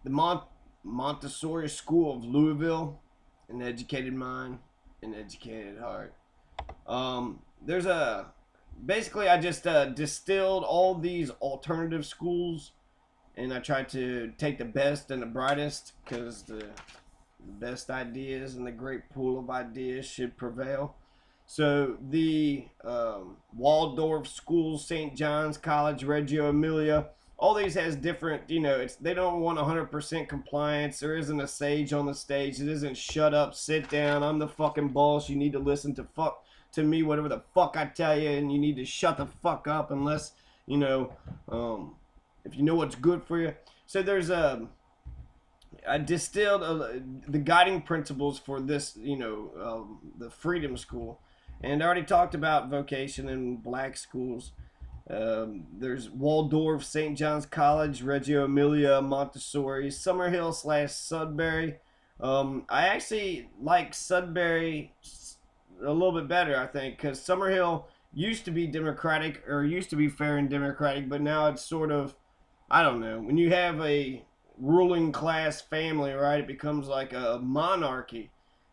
the Montessori School of Louisville, an educated mind, an educated heart. There's a basically I just distilled all these alternative schools, and I tried to take the best and the brightest because the best ideas and the great pool of ideas should prevail. So the Waldorf schools, St. John's College, Reggio Emilia, all these has different, it's they don't want 100% compliance. There isn't a sage on the stage. It isn't shut up, sit down. I'm the fucking boss. You need to listen to me, whatever the fuck I tell you, and you need to shut the fuck up unless you know, if you know what's good for you. So there's a I distilled the guiding principles for this, the Freedom School, and I already talked about vocation in black schools. There's Waldorf, St. John's College, Reggio Emilia, Montessori, Summerhill slash Sudbury. I actually like Sudbury a little bit better, I think, because Summerhill used to be democratic or used to be fair and democratic, but now it's sort of, I don't know. When you have a ruling class family, right, it becomes like a monarchy,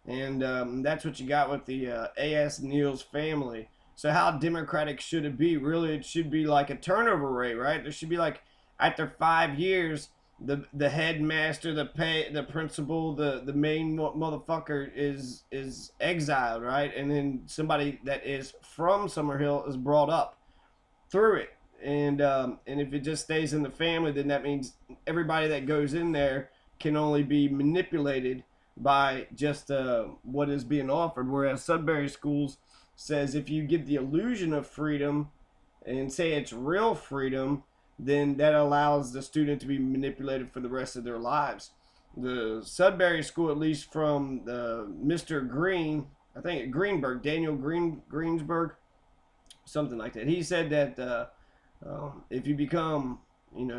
and that's what you got with the A.S. Neal's family. So how democratic should it be? Really, it should be like a turnover rate, right? There should be like after 5 years, the headmaster, the principal, the main motherfucker is exiled, right? And then somebody that is from Summerhill is brought up through it. And if it just stays in the family, then that means everybody that goes in there can only be manipulated by just what is being offered. Whereas Sudbury Schools says if you give the illusion of freedom and say it's real freedom, then that allows the student to be manipulated for the rest of their lives. The Sudbury School, at least from the Mr. Green, I think Greenberg, Daniel Greensberg, something like that. He said that if you become,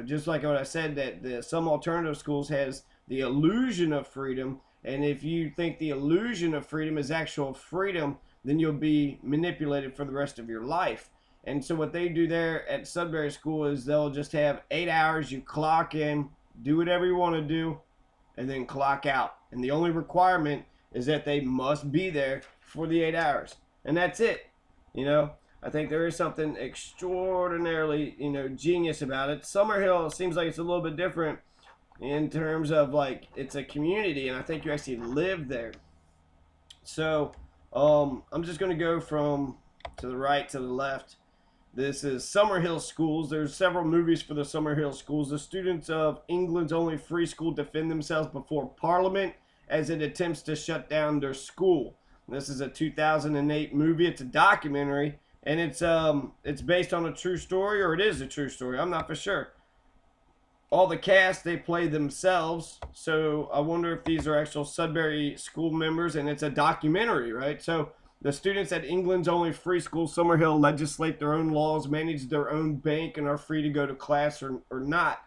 just like what I said, that some alternative schools has the illusion of freedom, and if you think the illusion of freedom is actual freedom, then you'll be manipulated for the rest of your life. And so what they do there at Sudbury School is they'll just have 8 hours. You clock in, do whatever you want to do, and then clock out. And the only requirement is that they must be there for the 8 hours, and that's it. You know, I think there is something extraordinarily, genius about it. Summerhill seems like it's a little bit different in terms of like it's a community, and I think you actually live there. So, I'm just going to go from to the right to the left. This is Summerhill Schools. There's several movies for the Summerhill Schools. The students of England's only free school defend themselves before Parliament as it attempts to shut down their school. This is a 2008 movie. It's a documentary, and it's based on a true story, or it is a true story. I'm not for sure. All the cast, they play themselves, so I wonder if these are actual Sudbury school members, and it's a documentary, right? So the students at England's only free school, Summerhill, legislate their own laws, manage their own bank, and are free to go to class or not.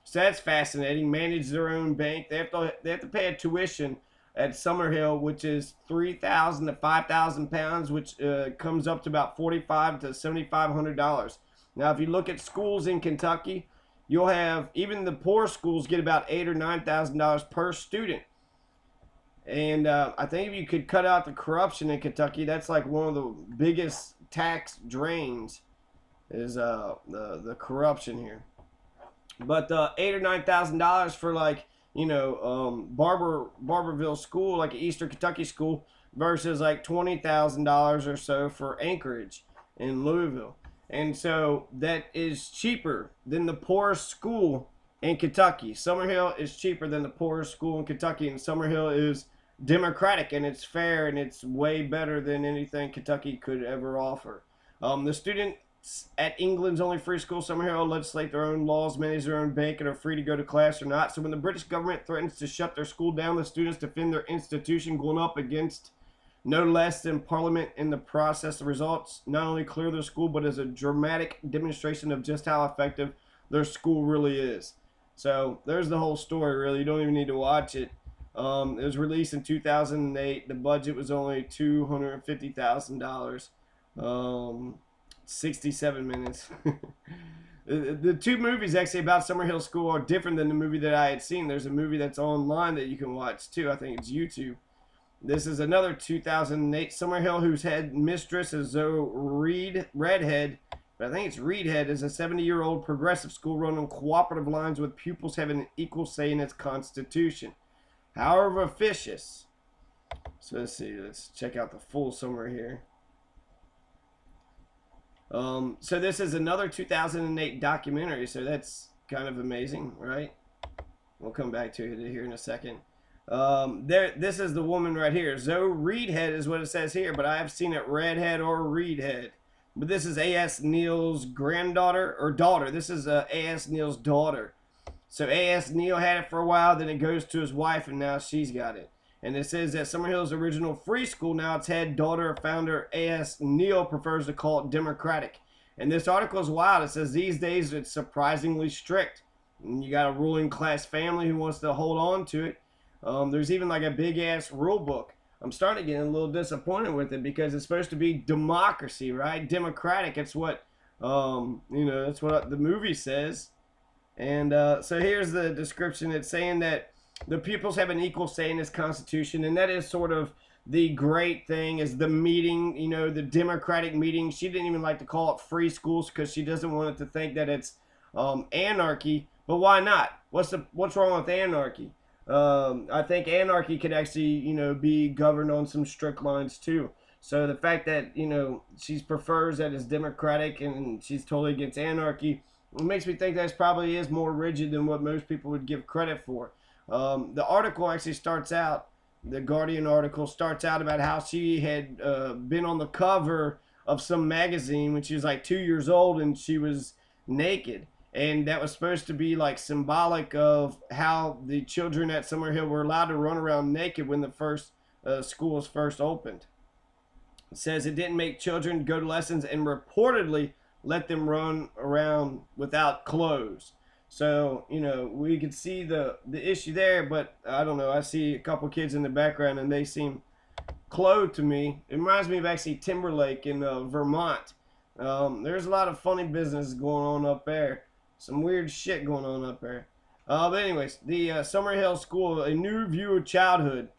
So that's fascinating. Manage their own bank. They have to pay a tuition at Summerhill, which is 3,000 to 5,000 pounds, which comes up to about $4,500 to $7,500. Now, if you look at schools in Kentucky, you'll have even the poor schools get about $8,000 or $9,000 per student. And I think if you could cut out the corruption in Kentucky, that's like one of the biggest tax drains is the corruption here. But $8,000 or $9,000 for like Barberville school, like an Eastern Kentucky school, versus like $20,000 or so for Anchorage in Louisville. And so that is cheaper than the poorest school in Kentucky. Summerhill is cheaper than the poorest school in Kentucky, and Summerhill is democratic and it's fair and it's way better than anything Kentucky could ever offer. The students at England's only free school, Summerhill, legislate their own laws, manage their own bank, and are free to go to class or not. So when the British government threatens to shut their school down, the students defend their institution, going up against no less than Parliament in the process. The results not only clear their school, but is a dramatic demonstration of just how effective their school really is. So there's the whole story, really. You don't even need to watch it. It was released in 2008. The budget was only $250,000. 67 minutes. The two movies actually about Summerhill School are different than the movie that I had seen. There's a movie that's online that you can watch too. I think it's YouTube. This is another 2008 Summerhill, whose head mistress is Zoe Redhead. But I think it's Reedhead, is a 70-year-old progressive school run on cooperative lines with pupils having an equal say in its constitution. However officious. So let's see. Let's check out the full summary here. So this is another 2008 documentary. So that's kind of amazing, right? We'll come back to it here in a second. This is the woman right here. Zoe Reedhead is what it says here, but I have seen it Redhead or Reedhead. But this is A.S. Neal's granddaughter or daughter. This is A.S. Neal's daughter. So A.S. Neal had it for a while, then it goes to his wife, and now she's got it. And it says that Summerhill's original free school, now its head daughter founder A.S. Neal prefers to call it democratic. And this article is wild. It says these days it's surprisingly strict. And you got a ruling class family who wants to hold on to it. There's even like a big ass rule book. I'm starting to get a little disappointed with it because it's supposed to be democracy, right? Democratic. It's what that's what the movie says. And so here's the description. It's saying that the pupils have an equal say in this constitution, and that is sort of the great thing is the meeting, the democratic meeting. She didn't even like to call it free schools because she doesn't want it to think that it's anarchy. But why not? What's wrong with anarchy? I think anarchy could actually, be governed on some strict lines too. So the fact that, she prefers that it's democratic and she's totally against anarchy, it makes me think that probably is more rigid than what most people would give credit for. The article actually starts out, the Guardian article starts out about how she had been on the cover of some magazine when she was like 2 years old and she was naked. And that was supposed to be like symbolic of how the children at Summerhill were allowed to run around naked when the first school was first opened. It says it didn't make children go to lessons and reportedly let them run around without clothes. So, we could see the issue there, but I don't know. I see a couple kids in the background and they seem clothed to me. It reminds me of actually Timberlake in Vermont. There's a lot of funny business going on up there. Some weird shit going on up there. But anyways, the Summerhill School, a new view of childhood.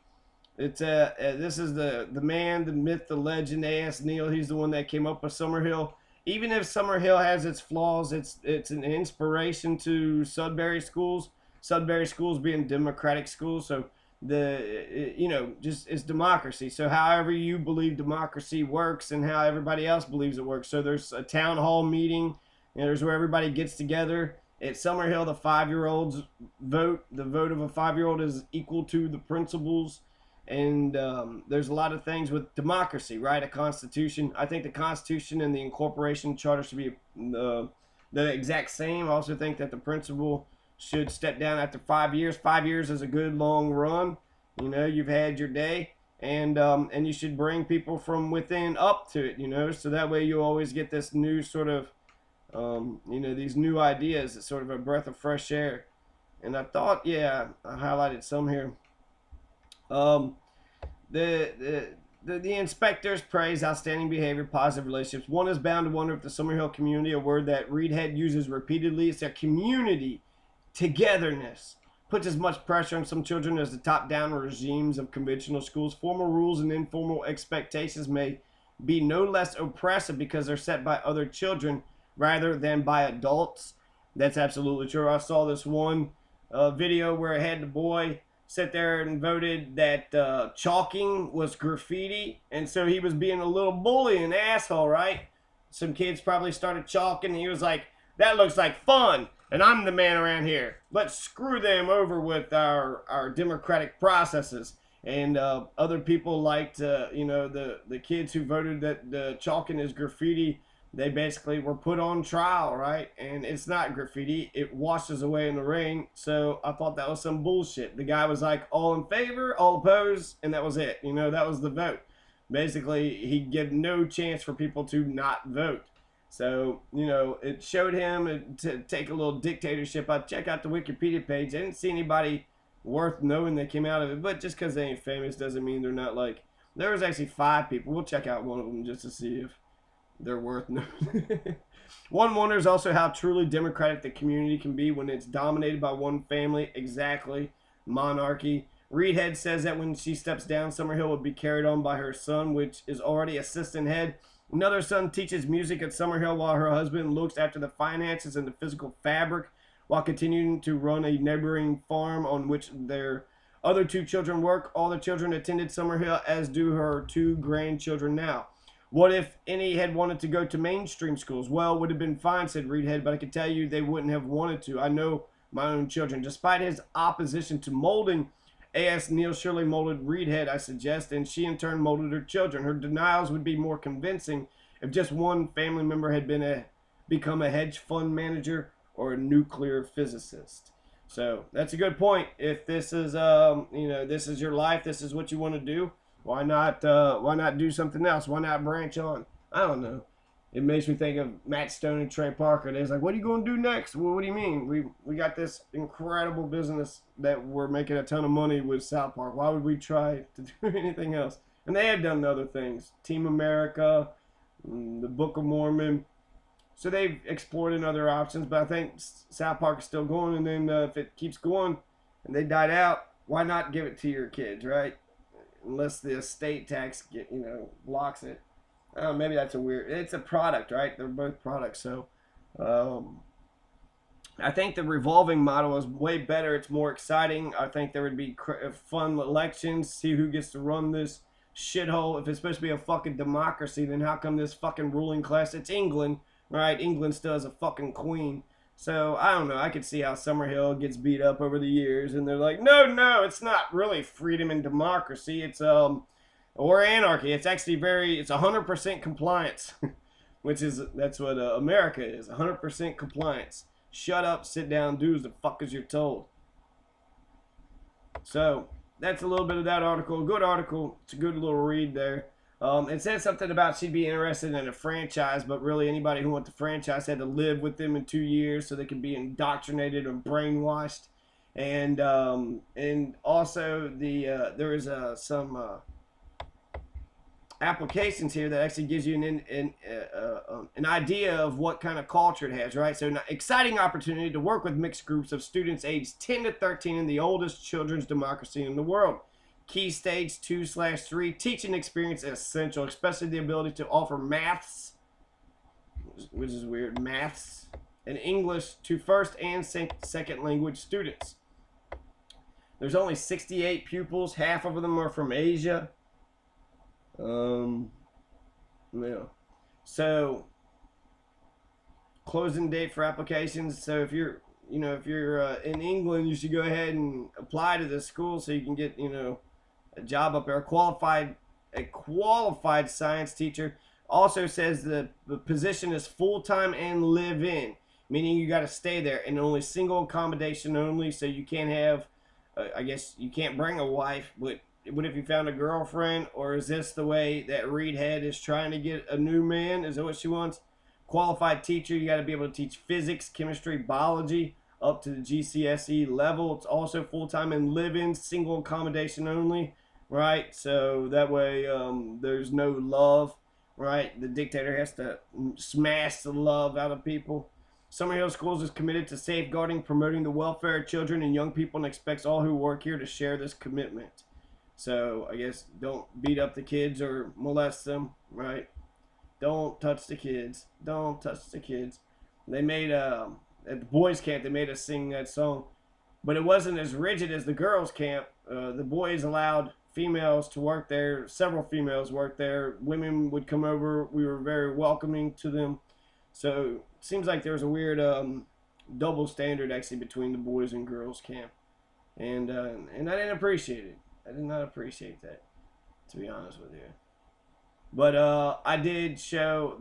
It's this is the man, the myth, the legend, A.S. Neal. He's the one that came up with Summerhill. Even if Summerhill has its flaws, it's an inspiration to Sudbury schools. Sudbury schools being democratic schools, so just it's democracy. So however you believe democracy works and how everybody else believes it works. So there's a town hall meeting. There's where everybody gets together. At Summerhill, the 5-year-olds vote. The vote of a 5-year-old is equal to the principals. And there's a lot of things with democracy, right? A constitution. I think the Constitution and the incorporation charter should be the exact same. I also think that the principal should step down after 5 years. 5 years is a good long run. You've had your day. And you should bring people from within up to it, so that way you always get this new sort of these new ideas. It's sort of a breath of fresh air. And I thought, I highlighted some here. The inspectors praise outstanding behavior, positive relationships. One is bound to wonder if the Summerhill community, a word that Reedhead uses repeatedly, is their community togetherness. Puts as much pressure on some children as the top-down regimes of conventional schools. Formal rules and informal expectations may be no less oppressive because they're set by other children rather than by adults. That's absolutely true. I saw this one video where it had the boy sit there and voted that chalking was graffiti, and so he was being a little bully and asshole, right? Some kids probably started chalking, and he was like, that looks like fun, and I'm the man around here. Let's screw them over with our democratic processes. And other people liked, the kids who voted that the chalking is graffiti, they basically were put on trial, right? And it's not graffiti. It washes away in the rain. So I thought that was some bullshit. The guy was like, all in favor, all opposed, and that was it. That was the vote. Basically, he gave no chance for people to not vote. So, it showed him to take a little dictatorship. I check out the Wikipedia page. I didn't see anybody worth knowing that came out of it. But just because they ain't famous doesn't mean they're not like... There was actually 5 people. We'll check out one of them just to see if they're worth knowing. One wonders also how truly democratic the community can be when it's dominated by one family. Exactly. Monarchy. Reedhead says that when she steps down, Summerhill will be carried on by her son, which is already assistant head. Another son teaches music at Summerhill while her husband looks after the finances and the physical fabric while continuing to run a neighboring farm on which their other two children work. All the children attended Summerhill, as do her two grandchildren now. What if any had wanted to go to mainstream schools? Well, it would have been fine, said Reedhead, but I can tell you they wouldn't have wanted to. I know my own children. Despite his opposition to molding, A.S. Neil Shirley molded Reedhead, I suggest, and she in turn molded her children. Her denials would be more convincing if just one family member had become a hedge fund manager or a nuclear physicist. So that's a good point. If this is this is your life, this is what you want to do. Why not do something else? Why not branch on? I don't know. It makes me think of Matt Stone and Trey Parker. They're like, what are you going to do next? Well, what do you mean? We got this incredible business that we're making a ton of money with South Park. Why would we try to do anything else? And they have done other things. Team America, the Book of Mormon. So they've explored in other options, but I think South Park is still going. And then if it keeps going and they died out, why not give it to your kids, right? Unless the estate tax blocks it. Maybe that's it's a product, right? They're both products. So I think the revolving model is way better. It's more exciting. I think there would be fun elections, see who gets to run this shithole. If it's supposed to be a fucking democracy, then how come this fucking ruling class? It's England, right? England still has a fucking queen. So I don't know. I could see how Summerhill gets beat up over the years, and they're like, no, it's not really freedom and democracy. It's or anarchy. It's actually it's 100% compliance, that's what America is. 100% compliance. Shut up, sit down, do as the fuck as you're told. So that's a little bit of that article. Good article. It's a good little read there. It said something about she'd be interested in a franchise, but really anybody who wants the franchise had to live with them in 2 years so they could be indoctrinated or brainwashed. And also there is some applications here that actually gives you an idea of what kind of culture it has, right? So an exciting opportunity to work with mixed groups of students aged 10 to 13 in the oldest children's democracy in the world. Key stage 2/3 teaching experience essential, especially the ability to offer maths, which is weird, maths and English to first and second language students. There's only 68 pupils. Half of them are from Asia. Yeah. So closing date for applications. So if you're in England, you should go ahead and apply to this school so you can get a job up there. A qualified science teacher. Also says the position is full-time and live-in, meaning you got to stay there, and only single accommodation only. So you can't have, I guess you can't bring a wife, but what if you found a girlfriend? Or is this the way that Reedhead is trying to get a new man? Is that what she wants? Qualified teacher, you got to be able to teach physics, chemistry, biology up to the GCSE level. It's also full-time and live-in, single accommodation only, right? So that way there's no love, right? The dictator has to smash the love out of people. Summerhill Schools is committed to safeguarding, promoting the welfare of children and young people, and expects all who work here to share this commitment. So I guess don't beat up the kids or molest them, right? Don't touch the kids. Don't touch the kids. They made at the boys' camp, they made us sing that song, but it wasn't as rigid as the girls' camp. The boys allowed females to work there. Several females worked there. Women would come over. We were very welcoming to them. So it seems like there was a weird double standard actually between the boys and girls' camp, and I didn't appreciate it. I did not appreciate that, to be honest with you. But I did show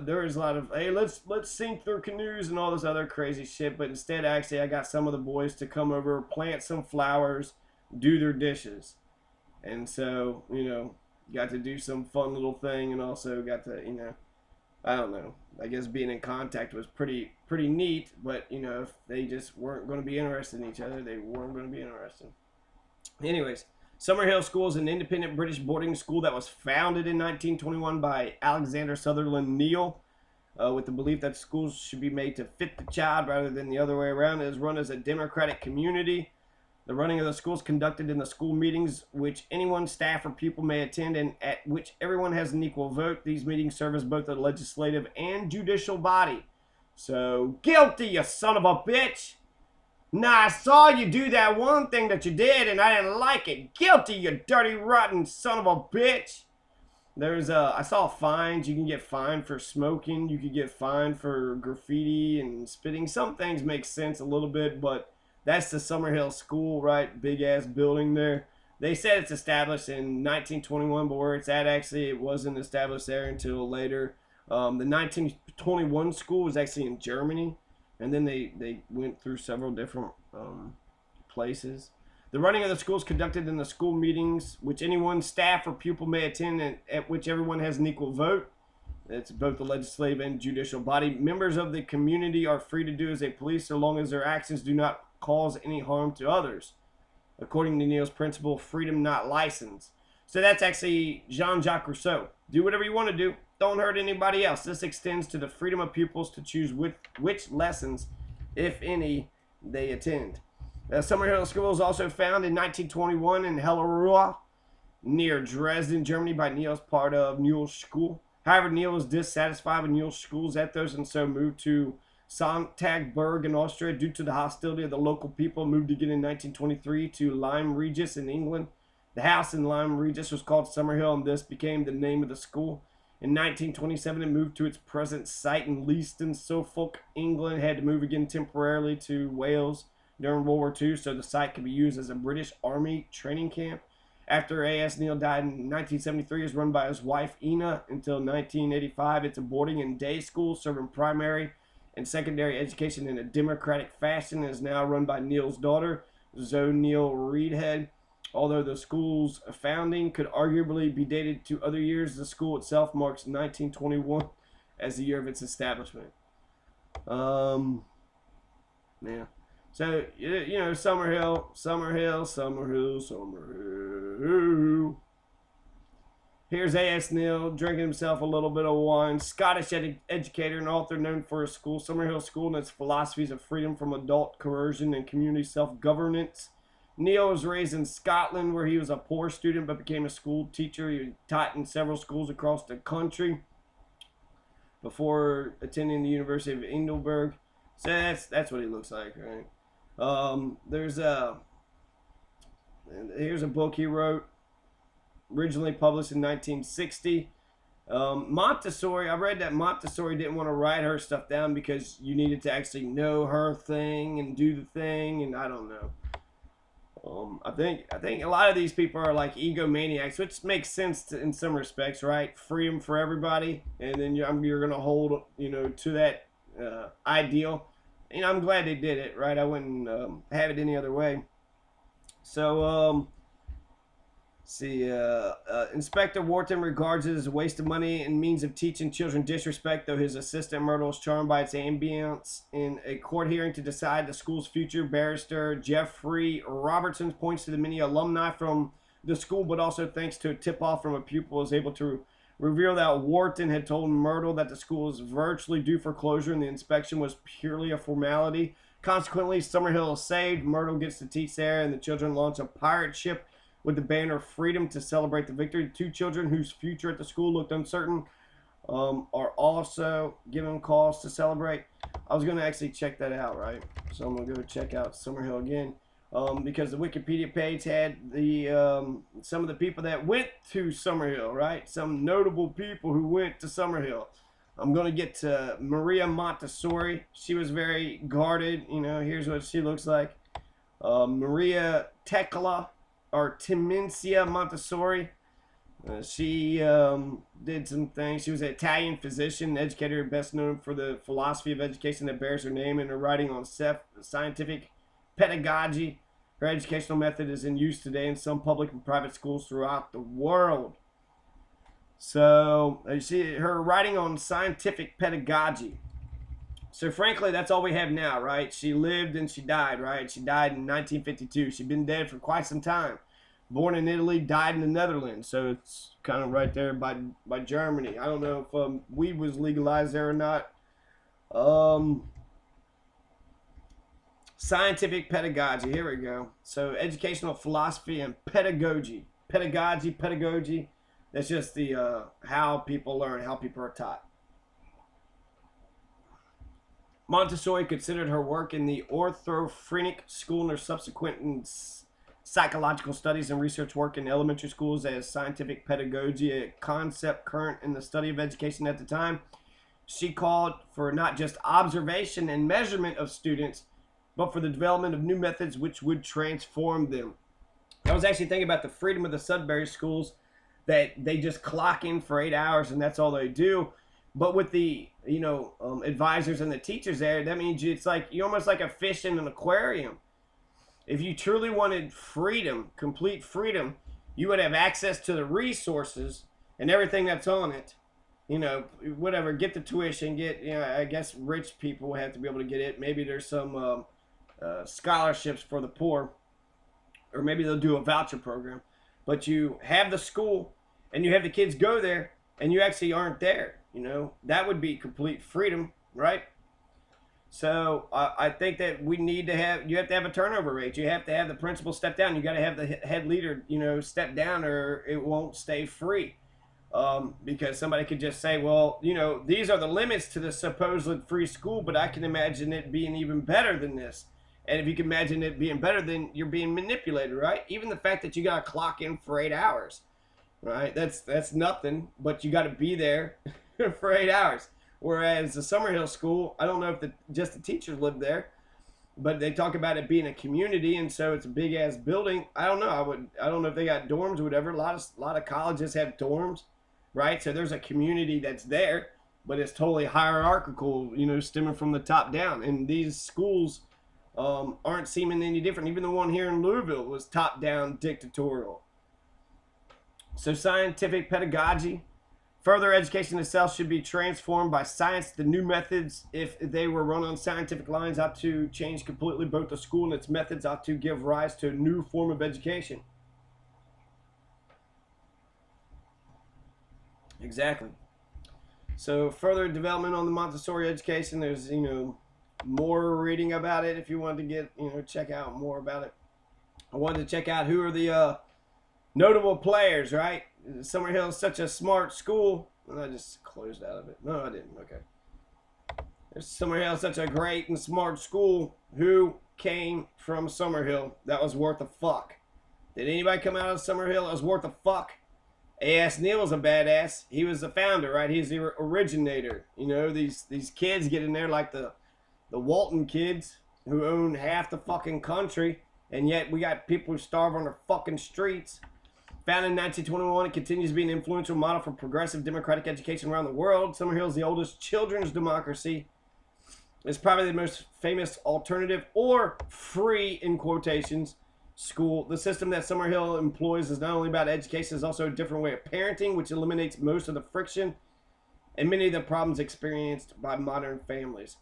there is a lot of, hey, let's sink their canoes and all this other crazy shit. But instead, actually, I got some of the boys to come over, plant some flowers, do their dishes, and so got to do some fun little thing, and also got to I don't know. I guess being in contact was pretty neat. But if they just weren't going to be interested in each other, they weren't going to be interested. Anyways, Summerhill School is an independent British boarding school that was founded in 1921 by Alexander Sutherland Neal. with the belief that schools should be made to fit the child rather than the other way around. It is run as a democratic community. The running of the school is conducted in the school meetings, which anyone, staff, or pupil may attend, and at which everyone has an equal vote. These meetings serve as both a legislative and judicial body. So, guilty, you son of a bitch! Nah, I saw you do that one thing that you did, and I didn't like it. Guilty, you dirty, rotten son of a bitch! I saw fines. You can get fined for smoking. You could get fined for graffiti and spitting. Some things make sense a little bit, but that's the Summerhill School, right? Big ass building there. They said it's established in 1921, but where it's at, actually, it wasn't established there until later. The 1921 school was actually in Germany, and then they went through several different places. The running of the school is conducted in the school meetings, which anyone, staff, or pupil may attend, and at which everyone has an equal vote. It's both the legislative and judicial body. Members of the community are free to do as they please, so long as their actions do not cause any harm to others, according to Neil's principle, freedom not license. So that's actually Jean-Jacques Rousseau. Do whatever you want to do. Don't hurt anybody else. This extends to the freedom of pupils to choose which lessons, if any, they attend. Summerhill School was also found in 1921 in Hellerau, near Dresden, Germany, by Neil's part of Neil's school. However, Neil was dissatisfied with Neil's school's ethos and so moved to Sonntagburg in Austria due to the hostility of the local people. Moved again in 1923 to Lyme Regis in England. The house in Lyme Regis was called Summerhill, and this became the name of the school. In 1927, it moved to its present site in Leiston, Suffolk, England. It had to move again temporarily to Wales during World War II, so the site could be used as a British Army training camp. After A.S. Neil died in 1973, it was run by his wife, Ina, until 1985. It's a boarding and day school serving primary and secondary education in a democratic fashion, and is now run by Neil's daughter, Zoe Neil Reedhead. Although the school's founding could arguably be dated to other years, the school itself marks 1921 as the year of its establishment. Yeah. So, you know, Summerhill. Here's A.S. Neil drinking himself a little bit of wine. Scottish educator and author known for his school, Summerhill School, and its philosophies of freedom from adult coercion and community self-governance. Neil was raised in Scotland, where he was a poor student but became a school teacher. He taught in several schools across the country before attending the University of Edinburgh. So that's what he looks like, right? Here's a book he wrote, originally published in 1960. Montessori, I read that Montessori didn't want to write her stuff down because you needed to actually know her thing and do the thing, and I don't know. I think a lot of these people are like egomaniacs, which makes sense in some respects, right? Freedom for everybody, and then you're gonna hold, you know, to that ideal. You know, I'm glad they did it, right? I wouldn't have it any other way. So, Inspector Wharton regards it as a waste of money and means of teaching children disrespect, though his assistant Myrtle is charmed by its ambience. In a court hearing to decide the school's future, barrister Jeffrey Robertson points to the many alumni from the school, but also thanks to a tip-off from a pupil, was able to reveal that Wharton had told Myrtle that the school was virtually due for closure and the inspection was purely a formality. Consequently, Summerhill is saved. Myrtle gets to teach there, and the children launch a pirate ship with the banner of freedom to celebrate the victory. The two children whose future at the school looked uncertain are also given cause to celebrate. I was going to actually check that out, right? So I'm going to go check out Summerhill again. Because the Wikipedia page had the some of the people that went to Summerhill, right? Some notable people who went to Summerhill. I'm going to get to Maria Montessori. She was very guarded. You know, here's what she looks like. Maria Tecla, or Timencia Montessori. She did some things. She was an Italian physician, educator, best known for the philosophy of education that bears her name and her writing on scientific pedagogy. Her educational method is in use today in some public and private schools throughout the world. So, you see her writing on scientific pedagogy. So, frankly, that's all we have now, right? She lived and she died, right? She died in 1952. She'd been dead for quite some time. born in Italy, died in the Netherlands. So it's kind of right there by Germany. I don't know if weed was legalized there or not. Um, Scientific pedagogy. Here we go. So educational philosophy and pedagogy. Pedagogy. That's just the how people learn, how people are taught. Montessori considered her work in the orthophrenic school and her subsequent psychological studies and research work in elementary schools as scientific pedagogy, a concept current in the study of education at the time. She called for not just observation and measurement of students, but for the development of new methods which would transform them. I was actually thinking about the freedom of the Sudbury schools, that they just clock in for 8 hours and that's all they do. But with the advisors and the teachers there, that means it's like you're almost like a fish in an aquarium. If you truly wanted freedom, complete freedom, you would have access to the resources and everything that's on it. Whatever, get the tuition, I guess rich people have to be able to get it. Maybe there's some scholarships for the poor, or maybe they'll do a voucher program. But you have the school and you have the kids go there and you actually aren't there. That would be complete freedom, right? So I think that you have to have a turnover rate. You have to have the principal step down. You got to have the head leader, step down, or it won't stay free. Because somebody could just say, well, these are the limits to the supposed free school, but I can imagine it being even better than this. And if you can imagine it being better, then you're being manipulated, right? Even the fact that you got to clock in for 8 hours, right? That's nothing, but you got to be there for 8 hours. Whereas the Summerhill School, I don't know if just the teachers live there, but they talk about it being a community, and so it's a big ass building. I don't know. I don't know if they got dorms or whatever. A lot of colleges have dorms, right? So there's a community that's there, but it's totally hierarchical, stemming from the top down. And these schools aren't seeming any different. Even the one here in Louisville was top down dictatorial. So scientific pedagogy. Further education itself should be transformed by science. The new methods, if they were run on scientific lines, ought to change completely. Both the school and its methods ought to give rise to a new form of education. Exactly. So further development on the Montessori education, there's, more reading about it if you wanted to get, check out more about it. I wanted to check out who are the notable players, right? Summerhill is such a smart school. And I just closed out of it. No, I didn't. Okay. Summerhill is such a great and smart school. Who came from Summerhill that was worth a fuck? Did anybody come out of Summerhill that was worth a fuck? A.S. Neal was a badass. He was the founder, right? He's the originator. These kids get in there like the Walton kids who own half the fucking country, and yet we got people who starve on the fucking streets. Founded in 1921, it continues to be an influential model for progressive democratic education around the world. Summerhill is the oldest children's democracy. It's probably the most famous alternative, or free in quotations, school. The system that Summerhill employs is not only about education, it's also a different way of parenting, which eliminates most of the friction and many of the problems experienced by modern families.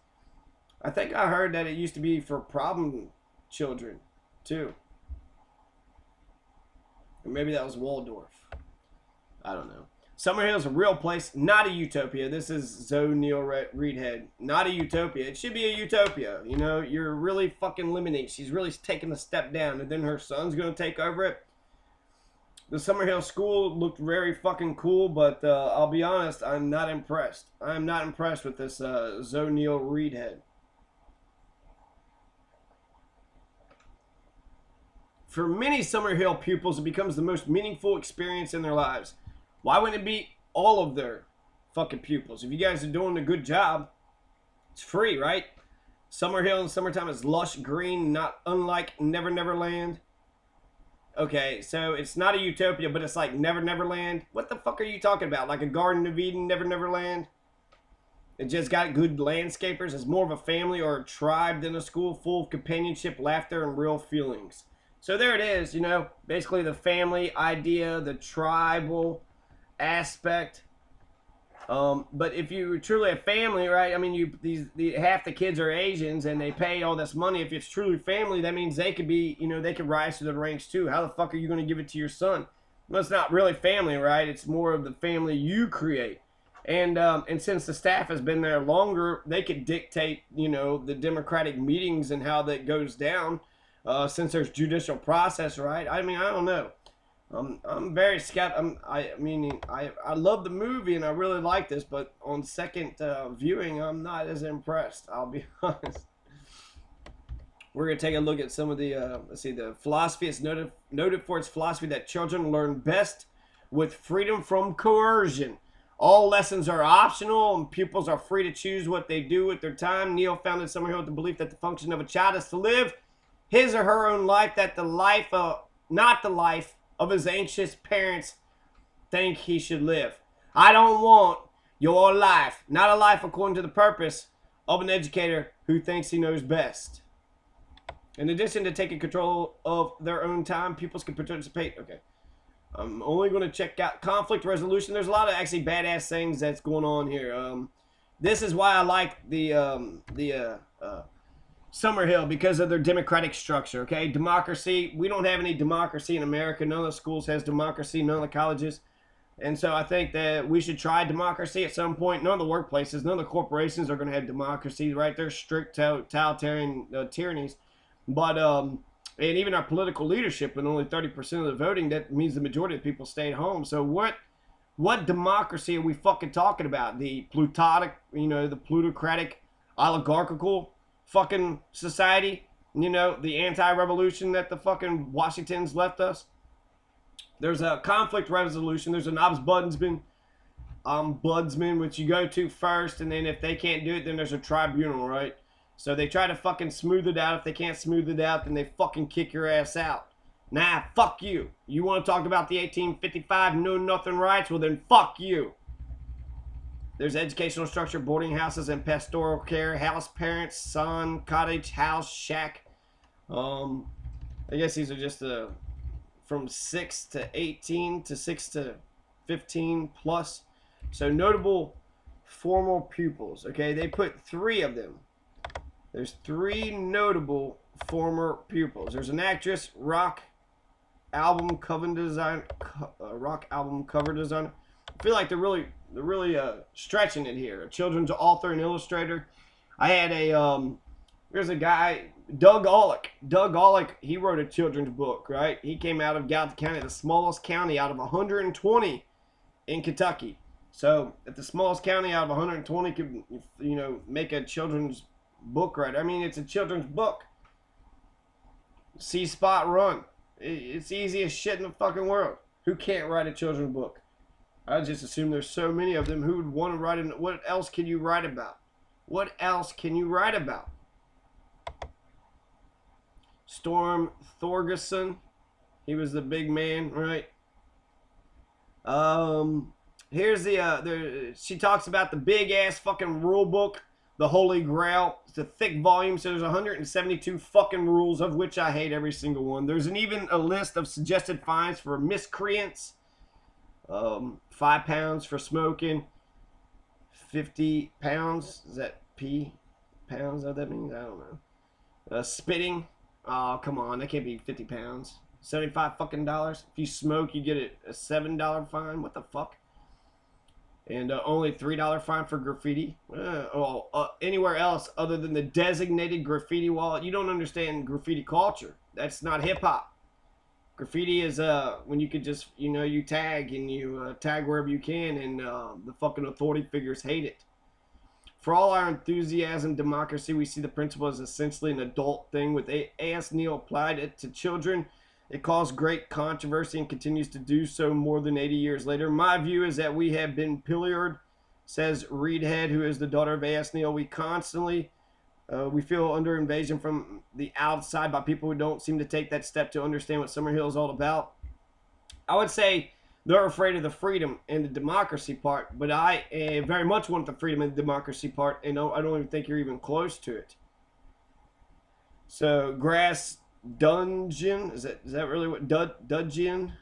I think I heard that it used to be for problem children, too. Or maybe that was Waldorf. I don't know. Summerhill is a real place, not a utopia. This is Zoe Neal Reedhead. Not a utopia. It should be a utopia. You're really fucking limiting. She's really taking a step down, and then her son's going to take over it. The Summerhill School looked very fucking cool, but I'll be honest, I'm not impressed. I'm not impressed with this Zoe Neal Reedhead. For many Summerhill pupils, it becomes the most meaningful experience in their lives. Why wouldn't it be all of their fucking pupils? If you guys are doing a good job, it's free, right? Summerhill in the summertime is lush green, not unlike Never Never Land. Okay, so it's not a utopia, but it's like Never Never Land. What the fuck are you talking about? Like a Garden of Eden, Never Never Land? It just got good landscapers. It's more of a family or a tribe than a school, full of companionship, laughter, and real feelings. So there it is, basically the family idea, the tribal aspect. But if you truly a family, right? I mean, half the kids are Asians and they pay all this money. If it's truly family, that means they could be, they could rise to the ranks too. How the fuck are you going to give it to your son? Well, it's not really family, right? It's more of the family you create. And since the staff has been there longer, they could dictate, the Democratic meetings and how that goes down. Since there's judicial process, right? I mean, I don't know. I'm very skeptical. I love the movie and I really like this, but on second viewing, I'm not as impressed. I'll be honest. We're gonna take a look at some of the let's see, the philosophy. It's noted for its philosophy that children learn best with freedom from coercion. All lessons are optional, and pupils are free to choose what they do with their time. Neil founded Summerhill with the belief that the function of a child is to live his or her own life, that the life, not the life of his anxious parents think he should live. I don't want your life, not a life according to the purpose of an educator who thinks he knows best. In addition to taking control of their own time, pupils can participate. Okay. I'm only going to check out conflict resolution. There's a lot of actually badass things that's going on here. This is why I like the Summerhill, because of their democratic structure. Okay, democracy. We don't have any democracy in America. None of the schools has democracy. None of the colleges. And so I think that we should try democracy at some point. None of the workplaces, none of the corporations are going to have democracy, right? They're strict totalitarian tyrannies. But and even our political leadership, with only 30% of the voting, that means the majority of people stay at home. So what democracy are we fucking talking about? The the plutocratic, oligarchical fucking society? The anti-revolution that the fucking Washingtons left us? There's a conflict resolution. There's an ombudsman, which you go to first, and then if they can't do it, then there's a tribunal, right? So they try to fucking smooth it out. If they can't smooth it out, then they fucking kick your ass out. Nah, fuck you. You want to talk about the 1855 know-nothing rights? Well, then fuck you. There's educational structure, boarding houses, and pastoral care. House parents, son, cottage, house, shack. I guess these are just from 6 to 18 to 6 to 15 plus. So notable former pupils. Okay, they put 3 of them. There's 3 notable former pupils. There's an actress, rock album cover designer. I feel like they're really stretching it here. A children's author and illustrator. I had there's a guy, Doug Aulick. Doug Aulick, he wrote a children's book, right? He came out of Gallatin County, the smallest county out of 120 in Kentucky. So if the smallest county out of 120 could, make a children's book, right? I mean, it's a children's book. See Spot Run. It's the easiest shit in the fucking world. Who can't write a children's book? I just assume there's so many of them who would want to write. What else can you write about? What else can you write about? Storm Thorgerson. He was the big man, right? Here's she talks about the big ass fucking rule book, the Holy Grail. It's a thick volume, so there's 172 fucking rules, of which I hate every single one. There's even a list of suggested fines for miscreants. 5 pounds for smoking. 50 pounds. Is that P? Pounds? What that means? I don't know. Spitting. Oh, come on. That can't be 50 pounds. 75 fucking dollars. If you smoke, you get a $7 fine. What the fuck? And only $3 fine for graffiti. Anywhere else other than the designated graffiti wall. You don't understand graffiti culture. That's not hip hop. Graffiti is when you could just, you tag and you tag wherever you can, and the fucking authority figures hate it. For all our enthusiasm, democracy, we see the principle as essentially an adult thing. With A.S. Neal applied it to children, it caused great controversy and continues to do so more than 80 years later. My view is that we have been pilloried, says Reedhead, who is the daughter of A.S. Neal. We constantly, we feel under invasion from the outside by people who don't seem to take that step to understand what Summerhill is all about. I would say they're afraid of the freedom and the democracy part, but I very much want the freedom and the democracy part, and I don't even think you're even close to it. So, Grass Dungeon, is that really what Dudgeon?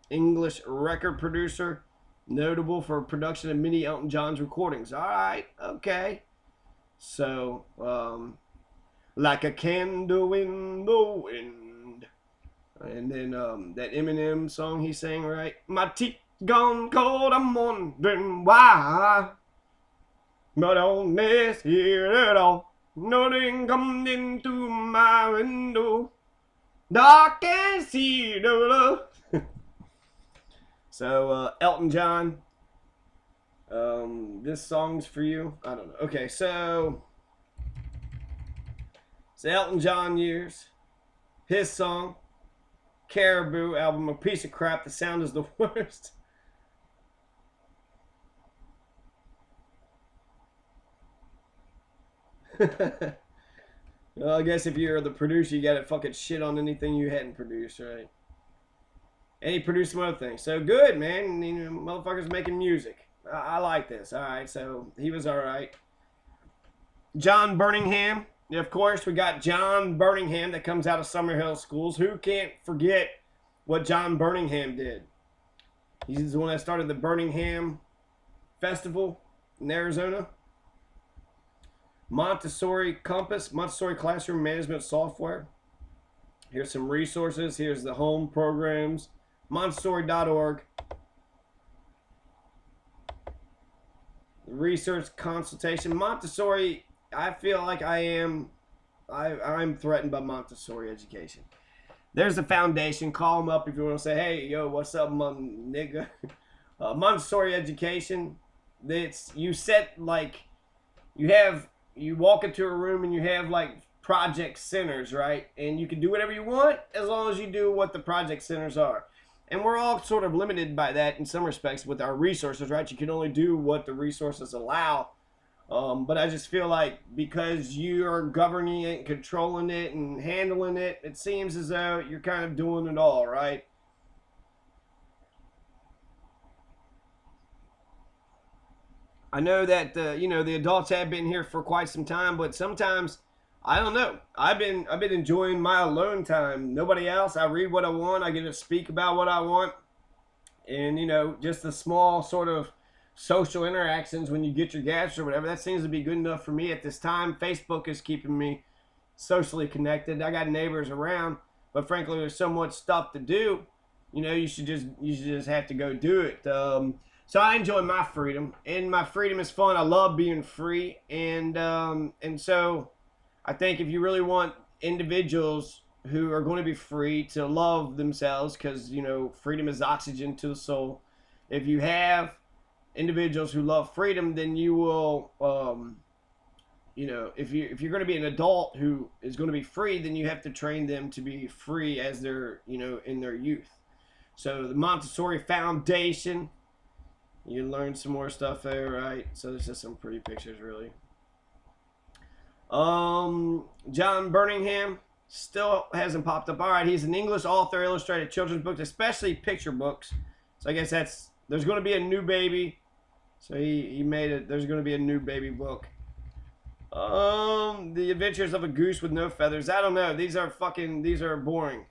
English record producer. Notable for production of many Elton John's recordings. All right, okay. So, like a candle in the wind. And then that Eminem song he sang, right? My teeth gone cold, I'm wondering why. But on this here at all, nothing come into my window. Dark and see the love. So, Elton John, this song's for you. I don't know. Okay, so it's Elton John years. His song, Caribou album, a piece of crap. The sound is the worst. Well, I guess if you're the producer, you gotta fucking shit on anything you hadn't produced, right? And he produced some other things. So good, man. You know, motherfuckers making music. I like this. All right, so he was all right. John Birmingham. Of course, we got John Birmingham that comes out of Summerhill Schools. Who can't forget what John Birmingham did? He's the one that started the Birmingham Festival in Arizona. Montessori Compass, Montessori Classroom Management Software. Here's some resources. Here's the home programs. Montessori.org. Research consultation. Montessori, I feel like I'm threatened by Montessori education. There's the foundation. Call them up if you want to say, hey, yo, what's up, nigga? Montessori education. It's you set like you walk into a room and you have like project centers, right? And you can do whatever you want as long as you do what the project centers are. And we're all sort of limited by that in some respects with our resources, right? You can only do what the resources allow. But I just feel like because you're governing it, controlling it, and handling it, it seems as though you're kind of doing it all, right? I know that the adults have been here for quite some time, but sometimes I don't know. I've been enjoying my alone time. Nobody else. I read what I want. I get to speak about what I want, and just the small sort of social interactions when you get your gas or whatever. That seems to be good enough for me at this time. Facebook is keeping me socially connected. I got neighbors around, but frankly, there's so much stuff to do. You should just have to go do it. So I enjoy my freedom, and my freedom is fun. I love being free, and so I think if you really want individuals who are going to be free to love themselves, because freedom is oxygen to the soul. If you have individuals who love freedom, then you will, if you're going to be an adult who is going to be free, then you have to train them to be free as they're in their youth. So the Montessori Foundation. You learn some more stuff there, right? So there's just some pretty pictures, really. John Birmingham still hasn't popped up. All right, he's an English author, illustrated children's books, especially picture books. So I guess there's going to be a new baby. So he made it. There's going to be a new baby book. The Adventures of a Goose with No Feathers. I don't know. These are boring.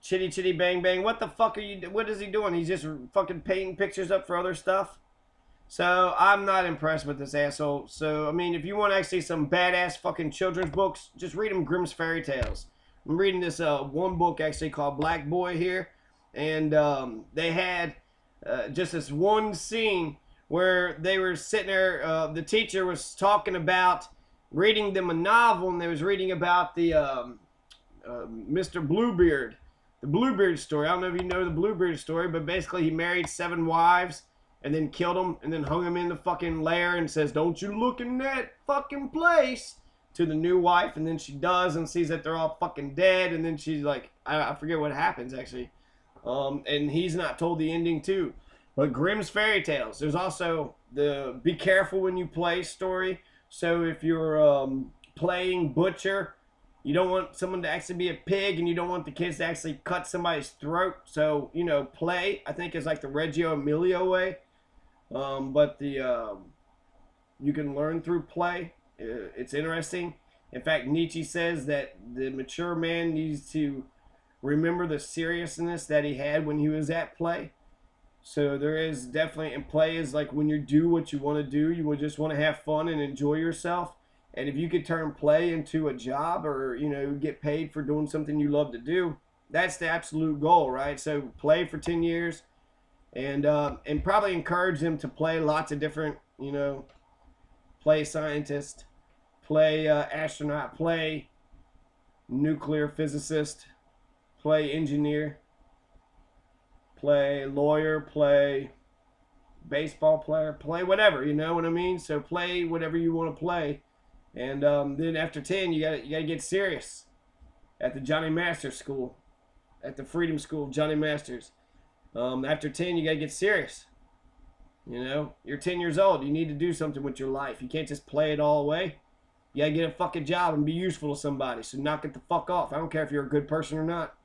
Chitty Chitty Bang Bang. What the fuck what is he doing? He's just fucking painting pictures up for other stuff. So I'm not impressed with this asshole. So I mean, if you want actually some badass fucking children's books, just read them Grimm's Fairy Tales. I'm reading this one book actually called Black Boy here, and they had just this one scene where they were sitting there. The teacher was talking about reading them a novel, and they was reading about the Mr. Bluebeard. The Bluebeard story. I don't know if you know the Bluebeard story, but basically he married 7 wives and then killed them and then hung them in the fucking lair and says, "Don't you look in that fucking place," to the new wife, and then she does and sees that they're all fucking dead, and then she's like, I forget what happens actually. And he's not told the ending too. But Grimm's Fairy Tales. There's also the Be Careful When You Play story. So if you're playing butcher, you don't want someone to actually be a pig, and you don't want the kids to actually cut somebody's throat. So, play, I think, is like the Reggio Emilio way. But you can learn through play. It's interesting. In fact, Nietzsche says that the mature man needs to remember the seriousness that he had when he was at play. So there is definitely, and play is like when you do what you want to do, you would just want to have fun and enjoy yourself. And if you could turn play into a job, or get paid for doing something you love to do, that's the absolute goal, right? So play for 10 years, and probably encourage them to play lots of different, play scientist, play astronaut, play nuclear physicist, play engineer, play lawyer, play baseball player, play whatever, you know what I mean? So play whatever you want to play, and then after 10, you gotta get serious at the Johnny Masters School, at the Freedom School of Johnny Masters. After 10, you gotta get serious. You're 10 years old. You need to do something with your life. You can't just play it all away. You gotta get a fucking job and be useful to somebody. So knock it the fuck off. I don't care if you're a good person or not.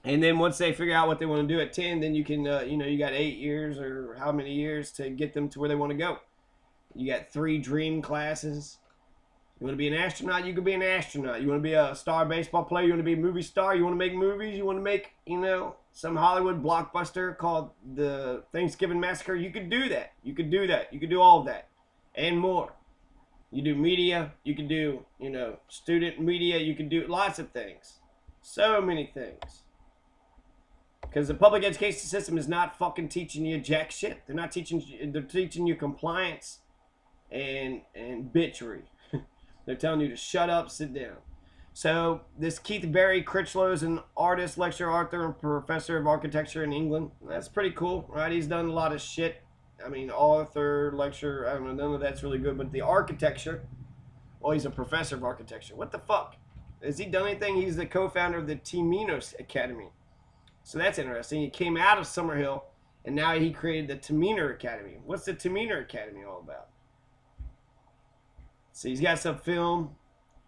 And then once they figure out what they want to do at 10, then you can, you got 8 years or how many years to get them to where they want to go. You got 3 dream classes. You want to be an astronaut? You can be an astronaut. You want to be a star baseball player? You want to be a movie star? You want to make movies? You want to make, some Hollywood blockbuster called the Thanksgiving Massacre? You could do that. You could do that. You could do all of that and more. You do media. You could do, student media. You can do lots of things. So many things. Because the public education system is not fucking teaching you jack shit. They're not teaching you, they're teaching you compliance and bitchery. They're telling you to shut up, sit down. So this Keith Barry Critchlow is an artist, lecturer, author, and professor of architecture in England. That's pretty cool, right? He's done a lot of shit. I mean, author, lecturer, I don't know, none of that's really good. But the architecture, well, he's a professor of architecture. What the fuck? Has he done anything? He's the co-founder of the Timinos Academy. So that's interesting. He came out of Summerhill, and now he created the Taminer Academy. What's the Taminer Academy all about? So he's got some film,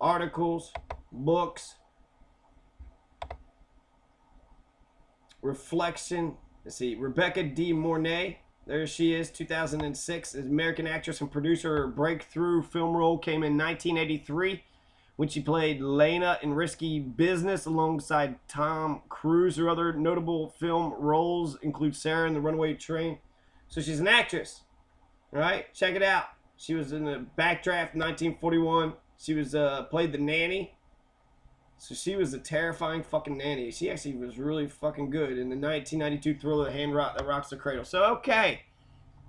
articles, books, reflection. Let's see, Rebecca De Mornay. There she is, 2006. Is American actress and producer. Her breakthrough film role came in 1983 when she played Lena in Risky Business alongside Tom Cruise. Her other notable film roles include Sarah in The Runaway Train. So she's an actress, right? Check it out. She was in the Backdraft 1941. She was played the nanny. So she was a terrifying fucking nanny. She actually was really fucking good in the 1992 thriller The Hand That Rocks the Cradle. So, okay.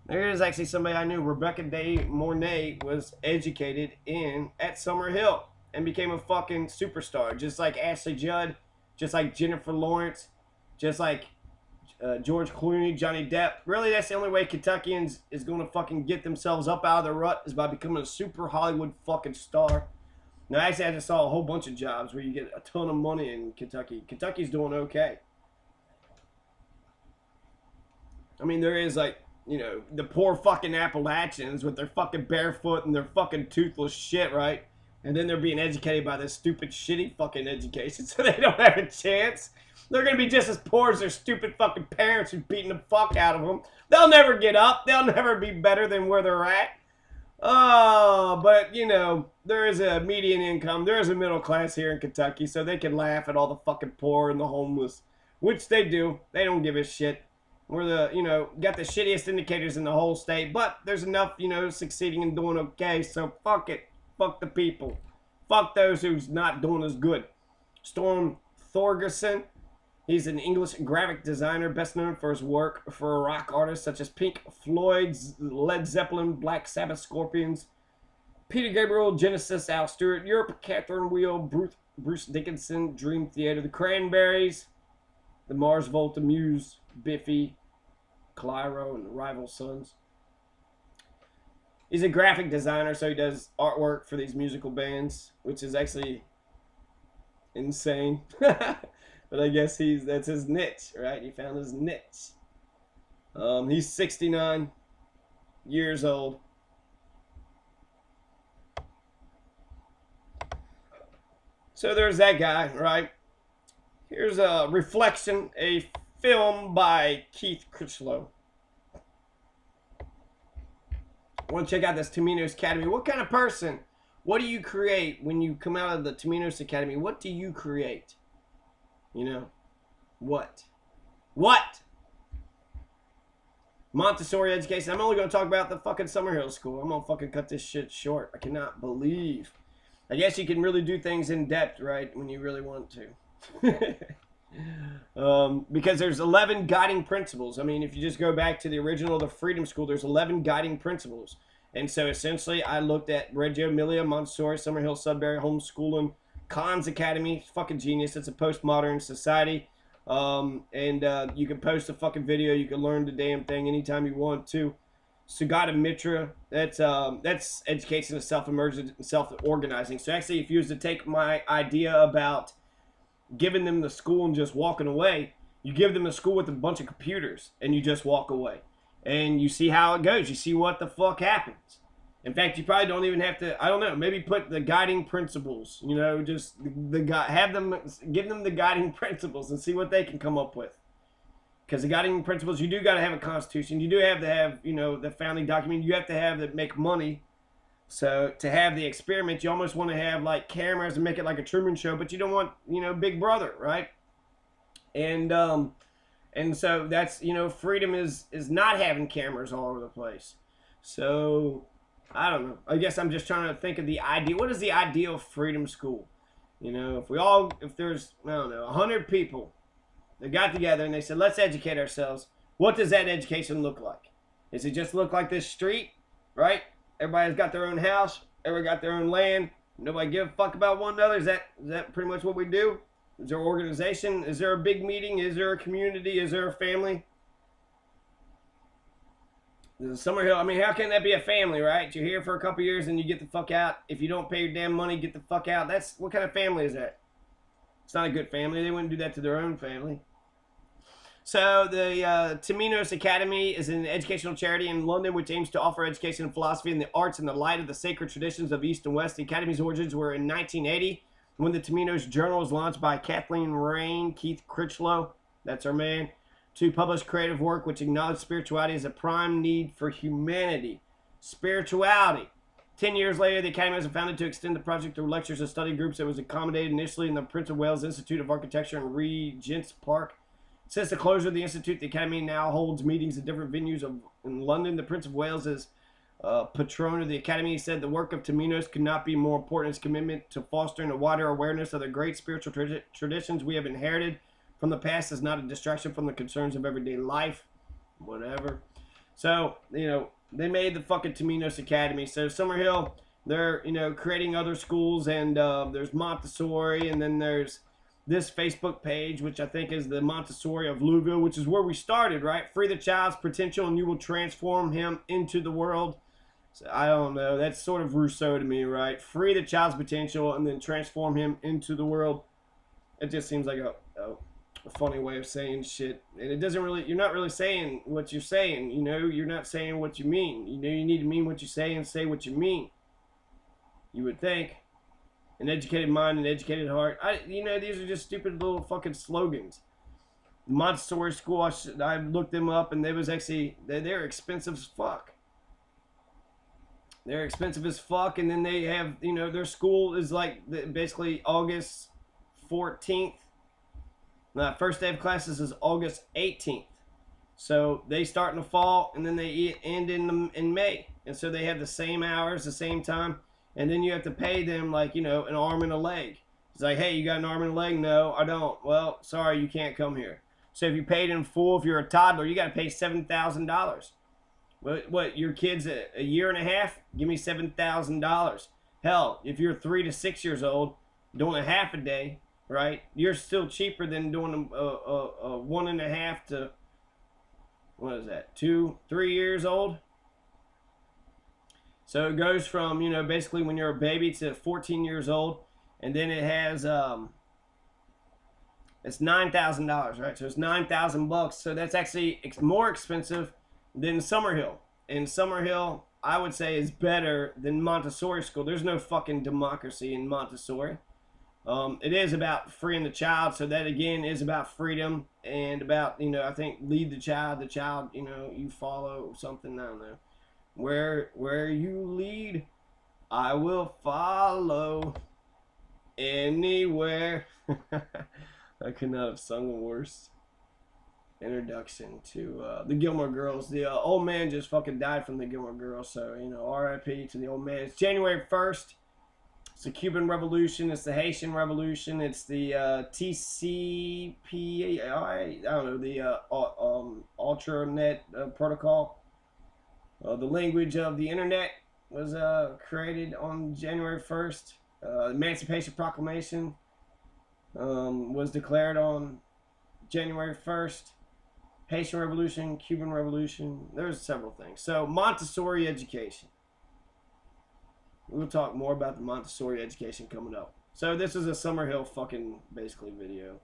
There is actually somebody I knew. Rebecca De Mornay was educated at Summerhill and became a fucking superstar. Just like Ashley Judd, just like Jennifer Lawrence, just like George Clooney, Johnny Depp. Really, that's the only way Kentuckians is going to fucking get themselves up out of the rut, is by becoming a super Hollywood fucking star. Now, actually, I just saw a whole bunch of jobs where you get a ton of money in Kentucky. Kentucky's doing okay. I mean, there is like, the poor fucking Appalachians with their fucking barefoot and their fucking toothless shit, right? And then they're being educated by this stupid, shitty fucking education, so they don't have a chance. They're going to be just as poor as their stupid fucking parents who's beating the fuck out of them. They'll never get up. They'll never be better than where they're at. Oh, but, there is a median income. There is a middle class here in Kentucky, so they can laugh at all the fucking poor and the homeless, which they do. They don't give a shit. We're got the shittiest indicators in the whole state, but there's enough, succeeding and doing okay, so fuck it. Fuck the people. Fuck those who's not doing as good. Storm Thorgerson. He's an English graphic designer, best known for his work for rock artists such as Pink Floyd's, Led Zeppelin, Black Sabbath, Scorpions, Peter Gabriel, Genesis, Al Stewart, Europe, Catherine Wheel, Bruce Dickinson, Dream Theater, The Cranberries, The Mars Volta, Muse, Biffy, Clyro, and the Rival Sons. He's a graphic designer, so he does artwork for these musical bands, which is actually insane. But I guess that's his niche, right? He found his niche. He's 69 years old. So there's that guy, right? Here's a Reflection, a film by Keith Critchlow. Want to check out this Timinos Academy. What kind of person? What do you create when you come out of the Timinos Academy? What do you create? What? What? Montessori education. I'm only going to talk about the fucking Summerhill School. I'm going to fucking cut this shit short. I cannot believe. I guess you can really do things in depth, right, when you really want to. Because there's 11 guiding principles. I mean, if you just go back to the original, the Freedom School, there's 11 guiding principles. And so essentially, I looked at Reggio Emilia, Montessori, Summerhill, Sudbury, homeschooling, Khan's Academy, fucking genius. It's a postmodern society. You can post a fucking video. You can learn the damn thing anytime you want to. Sugata Mitra, that's education of self-emergence and self-organizing. So actually, if you was to take my idea about giving them the school and just walking away, you give them a school with a bunch of computers and you just walk away. And you see how it goes. You see what the fuck happens. In fact, you probably don't even have to, I don't know, maybe put the guiding principles, you know, just have them, give them the guiding principles and see what they can come up with. Because the guiding principles, you do got to have a constitution. You do have to have, you know, the founding document. You have to have that make money. So to have the experiment, you almost want to have like cameras and make it like a Truman Show, but you don't want, you know, Big Brother, right? And so that's, you know, freedom is not having cameras all over the place. So I don't know. I guess I'm just trying to think of the idea. What is the ideal freedom school? You know, if there's, I don't know, 100 people that got together and they said, let's educate ourselves. What does that education look like? Does it just look like this street, right? Everybody's got their own house. Everybody got their own land. Nobody give a fuck about one another. Is that pretty much what we do? Is there an organization? Is there a big meeting? Is there a community? Is there a family? Summerhill, I mean, how can that be a family, right? You're here for a couple years and you get the fuck out. If you don't pay your damn money, get the fuck out. That's, what kind of family is that? It's not a good family. They wouldn't do that to their own family. So the Timinos Academy is an educational charity in London which aims to offer education and philosophy and the arts in the light of the sacred traditions of East and West. The Academy's origins were in 1980 when the Timinos Journal was launched by Kathleen Rain, Keith Critchlow, that's our man, to publish creative work which acknowledged spirituality as a prime need for humanity. Spirituality. 10 years later, the Academy was founded to extend the project through lectures and study groups that was accommodated initially in the Prince of Wales Institute of Architecture in Regent's Park. Since the closure of the Institute, the Academy now holds meetings at different venues in London. The Prince of Wales is patron of the Academy. He said the work of Timinos could not be more important in its commitment to fostering a wider awareness of the great spiritual traditions we have inherited from the past is not a distraction from the concerns of everyday life. Whatever. So, you know, they made the fucking Timinos Academy. So Summerhill, they're, you know, creating other schools, and there's Montessori, and then there's this Facebook page, which I think is the Montessori of Louisville, which is where we started, right? Free the child's potential and you will transform him into the world. So I don't know. That's sort of Rousseau to me, right? Free the child's potential and then transform him into the world. It just seems like a funny way of saying shit. And it doesn't really, you're not really saying what you're saying. You know, you're not saying what you mean. You know, you need to mean what you say and say what you mean. You would think. An educated mind, an educated heart. You know, these are just stupid little fucking slogans. Montessori School, I looked them up, and they was actually, they're expensive as fuck. They're expensive as fuck, and then they have, you know, their school is like basically August 14th. The first day of classes is August 18th. So they start in the fall, and then they end in May. And so they have the same hours, the same time. And then you have to pay them, like, you know, an arm and a leg. It's like, hey, you got an arm and a leg? No, I don't. Well, sorry, you can't come here. So if you paid in full, if you're a toddler, you got to pay $7,000. What, your kid's a year and a half? Give me $7,000. Hell, if you're 3 to 6 years old, doing a half a day, right? You're still cheaper than doing a 1.5 to, what is that, 2, 3 years old? So it goes from, you know, basically when you're a baby to 14 years old, and then it has it's $9,000, right? So it's $9,000. So that's actually more expensive than Summerhill. And Summerhill, I would say, is better than Montessori School. There's no fucking democracy in Montessori. It is about freeing the child, so that again is about freedom and about, you know, I think lead the child, you know, you follow something, I don't know. Where you lead, I will follow anywhere. I could not have sung worse. introduction to the Gilmore Girls. The old man just fucking died from the Gilmore Girls, so you know, R.I.P. to the old man. It's January 1st. It's the Cuban Revolution. It's the Haitian Revolution. It's the TCP. I don't know, the Ultranet Protocol. The language of the internet was created on January 1st. Emancipation Proclamation was declared on January 1st. Haitian Revolution, Cuban Revolution. There's several things. So Montessori education. We'll talk more about the Montessori education coming up. So this is a Summerhill fucking basically video.